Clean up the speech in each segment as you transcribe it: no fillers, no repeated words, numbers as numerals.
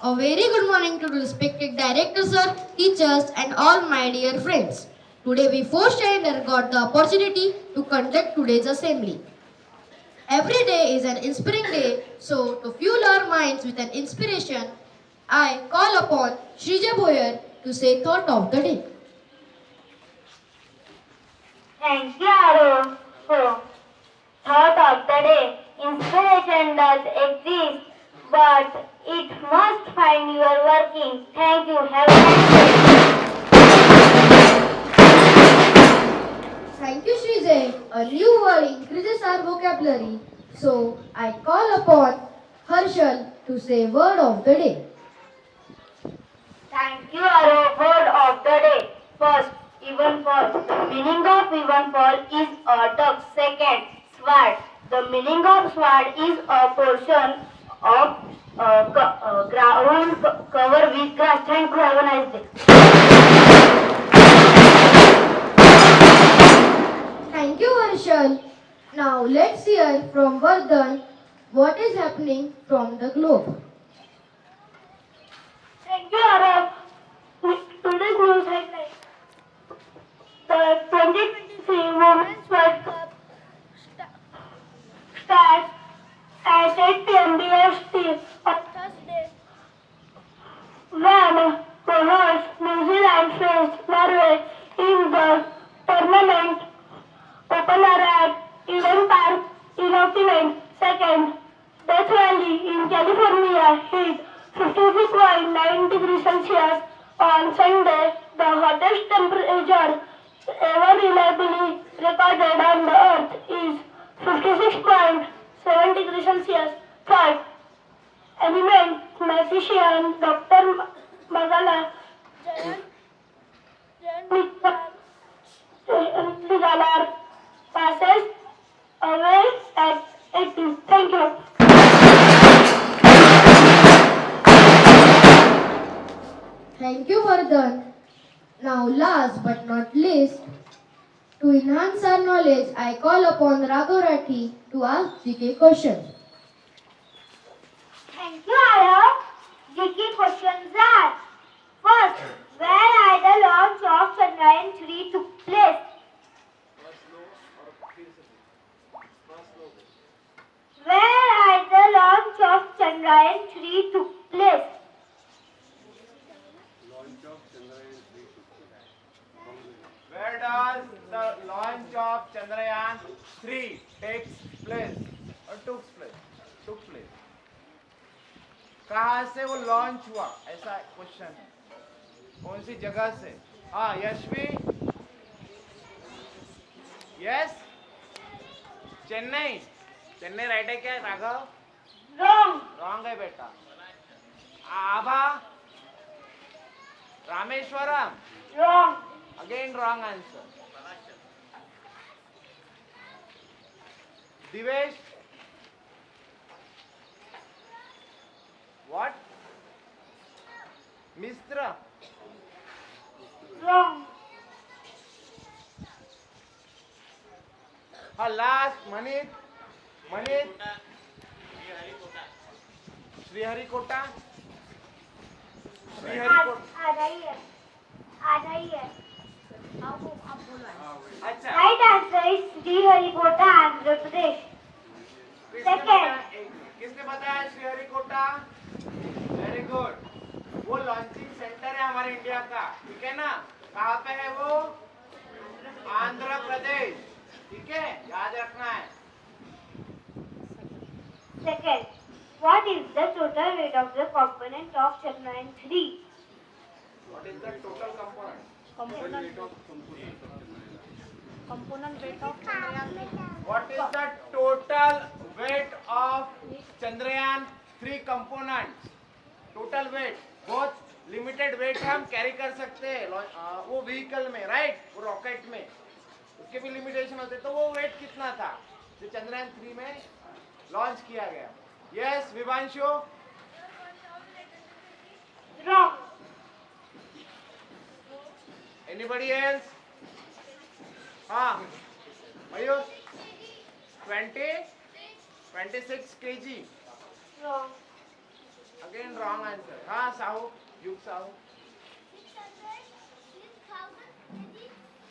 A very good morning to respected directors, sir, teachers, and all my dear friends. Today we first and got the opportunity to conduct today's assembly. Every day is an inspiring day, so to fuel our minds with an inspiration, I call upon Shrija Boyer to say thought of the day. Thank you, Arun. So, thought of the day. Inspiration does exist, but it must find your working. Thank you. Have a nice day. Thank you, Shrija. A new word increases our vocabulary, so I call upon Harshal to say word of the day. Thank you, Arun. Word of the day. First, even fall. The meaning of even fall is a duck. Second, sword. The meaning of sword is a portion of ground covered with grass. Thank you. Have a nice day. Thank you, Harshal. Now let's hear from Vardhan what is happening from the globe. Thank you, Arab. Today's news headline. The 2023 Women's World Cup starts at 8 p.m. BST on Thursday when co-host New Zealand faced Norway in the tournament opener at Eden Park in Oakland. Second, Death Valley in California hit 56.9 degrees Celsius on Sunday, the hottest temperature ever reliably recorded on the earth is 56.7 degrees Celsius. Third, eminent mathematician Dr. Magala Jayan passes away at 80. Thank you. Thank you, Vardhan. Now, last but not least, to enhance our knowledge, I call upon Raghav Rathi to ask GK questions. Thank you, Arab. GK questions are: first, where are the launch of Chandrayaan 3 took place? Where are the launch of Chandrayaan 3 took place? Where does the launch of Chandrayaan 3 takes place or took place? कहाँ से वो launch हुआ ऐसा question है कौन सी जगह से हाँ यशवी यस चेन्नई चेन्नई राइट है क्या राघव Wrong. रॉन्ग है बेटा Abha Rameshwaram Wrong. Again wrong answer Divesh What? Mistra. Wrong. Last, Manit. Sriharikota. आ रही है अच्छा right answer is Sriharikota Andhra Pradesh किसने बताया श्रीहरिकोटा वेरी गुड वो लॉन्चिंग सेंटर है हमारे इंडिया का ठीक है ना कहाँ पे है वो आंध्र प्रदेश ठीक है याद रखना है second what is the total weight of the component of Chandrayaan 3 what is the total component component weight of Chandrayaan 3. What is the total weight of Chandrayaan 3 components? Total weight बहुत लिमिटेड वेट हम carry कर सकते हैं वो vehicle में right वो rocket में उसके भी लिमिटेशन होते तो वो वेट कितना था जो चंद्रयान 3 में लॉन्च किया गया yes Vivanshu wrong anybody else हाँ मयूर 26 kg wrong Again wrong answer. हाँ साहू, युग साहू.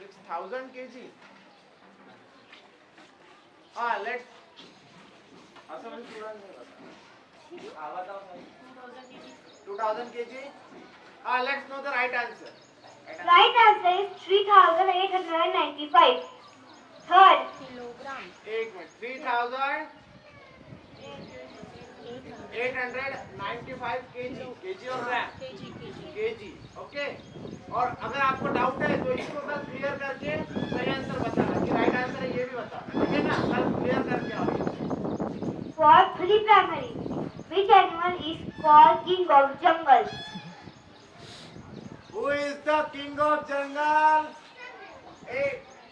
6,000 kg. हाँ let's. असं म्हणजे स्टुडंट नाही बता. आवाज आवाज. 2,000 kg. Let's know the right answer. Right answer is 3,895. Third, kilogram. एक मिनट. 3,895 kg. kg और ग्राम. KG kg. ओके. और अगर आपको डाउट है तो इसको कल क्लियर करके सही आंसर बताना कि राइट आंसर है ये भी बताना. ठीक है ना? कल क्लियर करके आओ. for pre-primary, which animal is called king of jungle? Who is the king of jungle? A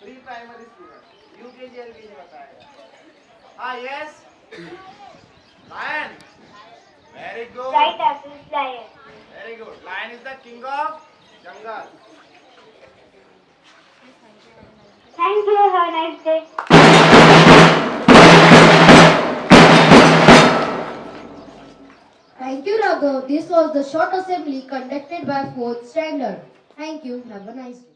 pre primary student. UKG LKG बताएगा. Yes. Lion. Very good. Right answer is lion. Very good. Lion is the king of jungle. Thank you. Have a nice day. Thank you, Raghav. This was the short assembly conducted by 4th standard. Thank you. Have a nice day.